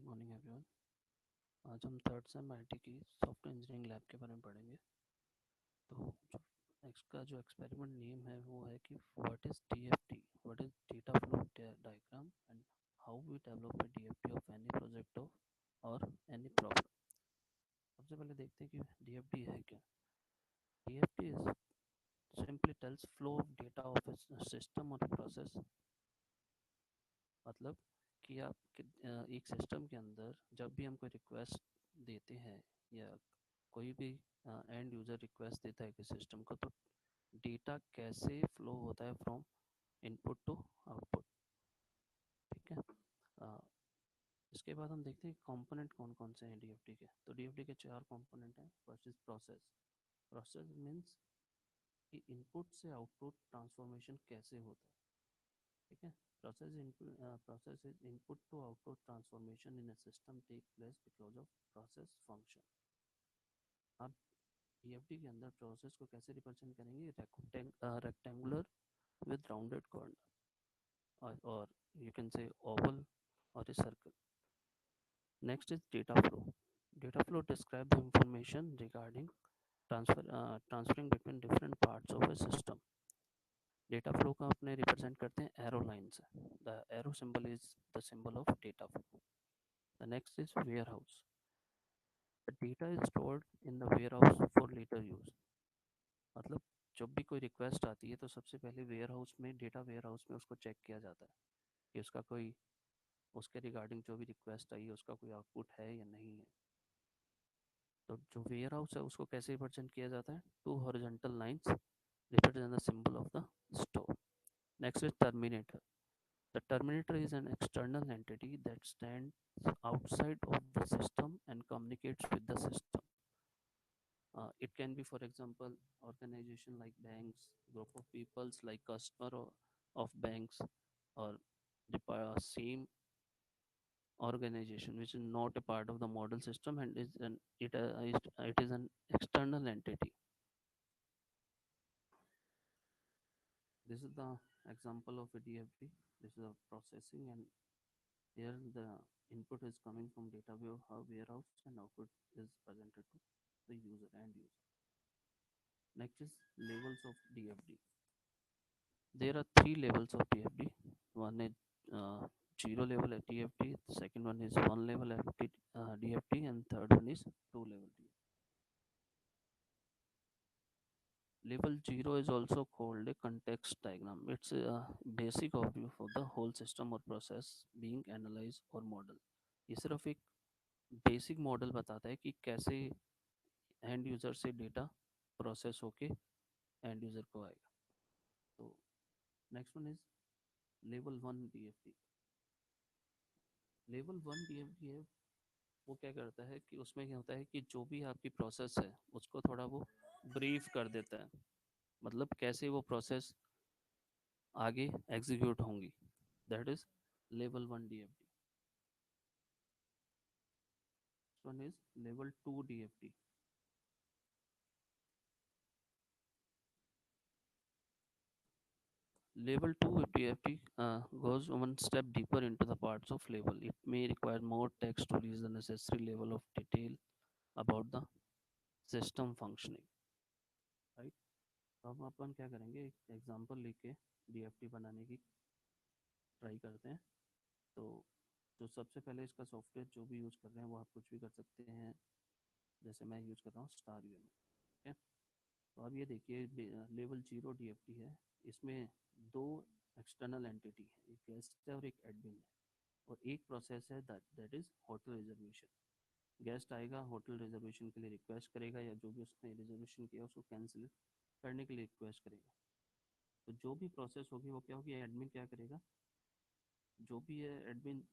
Morning everyone. आज हम third same IT की सॉफ्टवेयर इंजीनियरिंग लैब के बारे में पढ़ेंगे। तो जो इसका जो एक्सपेरिमेंट नेम है वो है कि what is DFT, what is data flow diagram and how we develop a DFT of any project of और एनी प्रॉब्लम। सबसे पहले देखते हैं कि डीएफटी है क्या। DFT is simply tells flow of data of a system और process. मतलब कि आप एक सिस्टम के अंदर जब भी हम कोई रिक्वेस्ट देते हैं या कोई भी एंड यूज़र रिक्वेस्ट देता है कि सिस्टम को, तो डेटा कैसे फ्लो होता है फ्रॉम इनपुट टू आउटपुट। ठीक है। अ, इसके बाद हम देखते हैं कंपोनेंट कौन कौन से हैं डीएफटी के। तो डीएफटी के चार कंपोनेंट हैं। First is process. Process means कि इनपुट से आउटपुट ट्रांसफॉर्मेशन कैसे होता है। ठीक है। process is input to output transformation in a system take place because of process function। अब डीएफटी के अंदर प्रोसेस को कैसे रिप्रेजेंट करेंगे, rectangular with rounded corner, or you can say oval or a circle. Next is data flow. Data flow describe the information regarding transferring between different parts of a system. Data flow का अपने represent करते हैं arrow line से। The arrow symbol is the symbol of data flow. The next is warehouse. The data is stored in the warehouse for later use. मतलब जब भी कोई request आती है तो सबसे पहले वेयर हाउस में, डेटा वेयर हाउस में उसको चेक किया जाता है कि उसका कोई, उसके रिगार्डिंग जो भी रिक्वेस्ट आई है उसका कोई आउटपुट है या नहीं है। तो जो वेयर हाउस है उसको कैसे रिप्रेजेंट किया जाता है, two horizontal lines represent the symbol of the store. Next is terminator. The terminator is an external entity that stands outside of the system and communicates with the system. It can be, for example, organization like banks, group of peoples like of banks, or the same organization which is not a part of the model system and it is an external entity. This is the example of a DFT. This is a processing, and here the input is coming from data warehouse and output is presented to the user and user. Next is levels of DFD. There are three levels of DFD. One is zero level at DFD. Second one is one level at DFD, and third one is two level DFD. Level 0 is also called a context diagram. It's a basic overview of the whole system or process being analyzed or model. ये सिर्फ एक basic model बताता है कि कैसे end user से data process होके end user को आएगा। तो next one is level 1 DFT। Level 1 DFT है, वो क्या करता है कि उसमें क्या होता है कि जो भी आपकी प्रोसेस है उसको थोड़ा वो ब्रीफ कर देता है। मतलब कैसे वो प्रोसेस आगे एग्जीक्यूट होंगी, that is level 1 DFT। One is level 2 DFT। Level 2 DFT goes one step deeper into the parts of level. It may require more text to reach the necessary level of detail about the system functioning. Right. तो अब अपन क्या करेंगे, एक example लेके DFT बनाने की try करते हैं। तो जो सबसे पहले इसका सॉफ्टवेयर जो भी यूज़ कर रहे हैं वो आप कुछ भी कर सकते हैं। जैसे मैं यूज़ कर रहा हूँ स्टार यूएमएल। ठीक है। तो अब ये देखिए लेवल 0 DFT है। इसमें दो एक्सटर्नल एंटिटी है, एक गेस्ट है और एक एडमिन है, और एक प्रोसेस है that is hotel reservation. Guest आएगा, होटल रिजर्वेशन के लिए रिक्वेस्ट करेगा, या जो भी उसने रिजर्वेशन किया उसको कैंसिल करने के लिए रिक्वेस्ट करेगा। तो जो भी प्रोसेस होगी वो क्या होगी, एडमिन क्या करेगा, जो भी है एडमिन,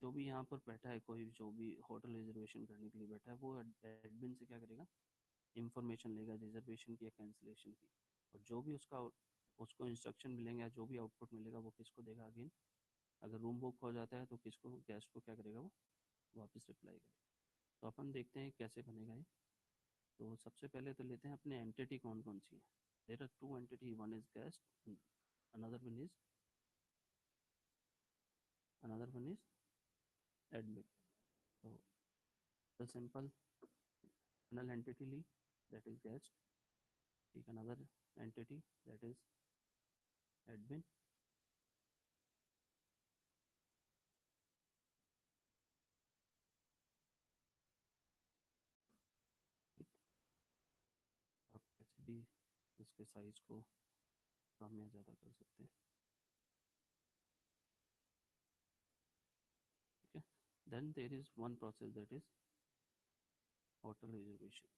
जो भी यहाँ पर बैठा है, कोई जो भी होटल रिजर्वेशन करने के लिए बैठा है, वो एडमिन से क्या करेगा, इंफॉर्मेशन लेगा रिजर्वेशन की या कैंसिलेशन की। और जो भी उसको इंस्ट्रक्शन मिलेंगे या जो भी आउटपुट मिलेगा वो किसको देगा अगेन। अगर रूम बुक हो जाता है तो किसको, गेस्ट को क्या करेगा, वो वापस रिप्लाई करेगा। तो अपन देखते हैं कैसे बनेगा ये। तो सबसे पहले तो लेते हैं अपने एंटिटी कौन कौन सी है। There are two entity, one is guest, another one is admin. So the simple another entity that is guest, take another entity that is admin. आप कैसे भी इसके साइज को कम या ज़्यादा कर सकते हैं, ठीक है. Then there is one process that is hotel reservation.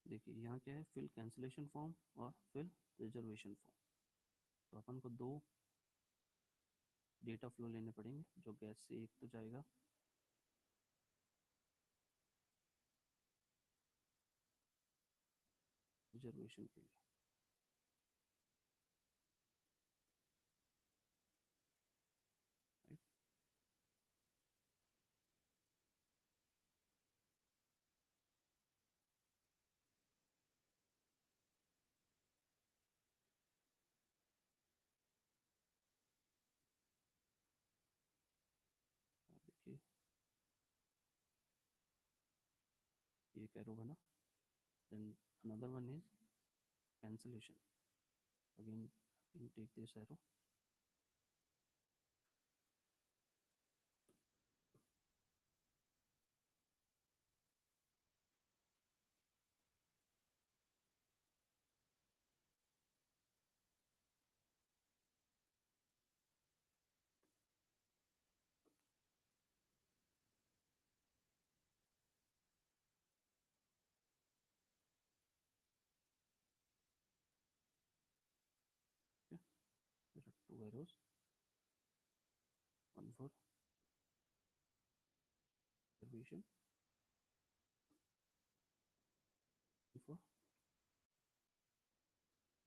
देखिए यहाँ क्या है, फिल कैंसिलेशन फॉर्म और फिल रिजर्वेशन फॉर्म. तो अपन को दो डेटा फ्लो लेने पड़ेंगे. जो गैस से एक तो जाएगा रिजर्वेशन के लिए. राइट. देखिए ये कैरो बना. Then another one is cancellation. Again, you take this arrow. Okay. There are two arrows. One for reservation, one for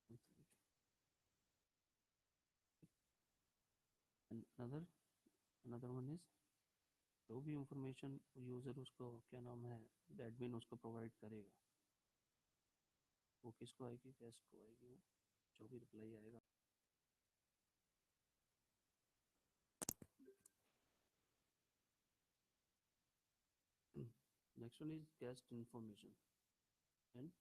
cancellation. And another one is जो भी इंफॉर्मेशन यूज़र उसको क्या नाम है एडमिन उसको प्रोवाइड करेगा वो किसको आएगी, गेस्ट को आएगी. वो जो भी रिप्लाई आएगा. Next one is guest information and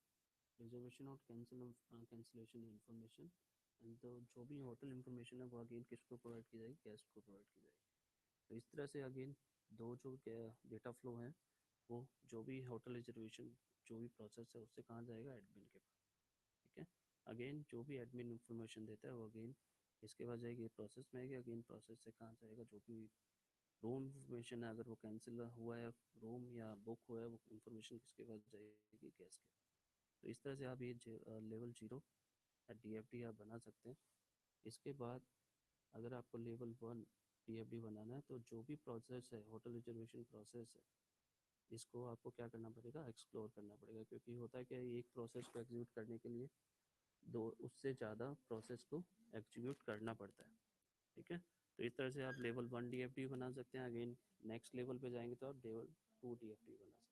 reservation और कैंसिलेशन इंफॉर्मेशन. एंड तो जो भी होटल इंफॉर्मेशन है वो अगेन किसको प्रोवाइड की जाएगी, गेस्ट को प्रोवाइड की जाएगी. तो इस तरह से अगेन दो जो डेटा फ्लो हैं वो जो भी होटल रिजर्वेशन जो भी प्रोसेस है उससे कहाँ जाएगा, एडमिन के पास. ठीक है. अगेन जो भी एडमिन इंफॉर्मेशन देता है वो अगेन इसके पास जाएगी, प्रोसेस में आएगी. अगेन प्रोसेस से कहाँ जाएगा, जो भी रूम इंफॉर्मेशन है अगर वो कैंसिल हुआ है रूम या बुक हुआ है वो इंफॉर्मेशन किसके पास जाएगी, गेस्ट के. तो इस तरह से आप ये लेवल 0 DFD आप बना सकते हैं. इसके बाद अगर आपको लेवल 1 DFD बनाना है तो जो भी प्रोसेस है होटल रिजर्वेशन प्रोसेस है इसको आपको क्या करना पड़ेगा, एक्सप्लोर करना पड़ेगा. क्योंकि होता है कि एक प्रोसेस को एग्जीक्यूट करने के लिए दो उससे ज़्यादा प्रोसेस को एग्जीक्यूट करना पड़ता है. ठीक है. तो इस तरह से आप लेवल 1 DFD बना सकते हैं. अगेन नेक्स्ट लेवल पे जाएंगे तो आप लेवल 2 DFD बना सकते हैं.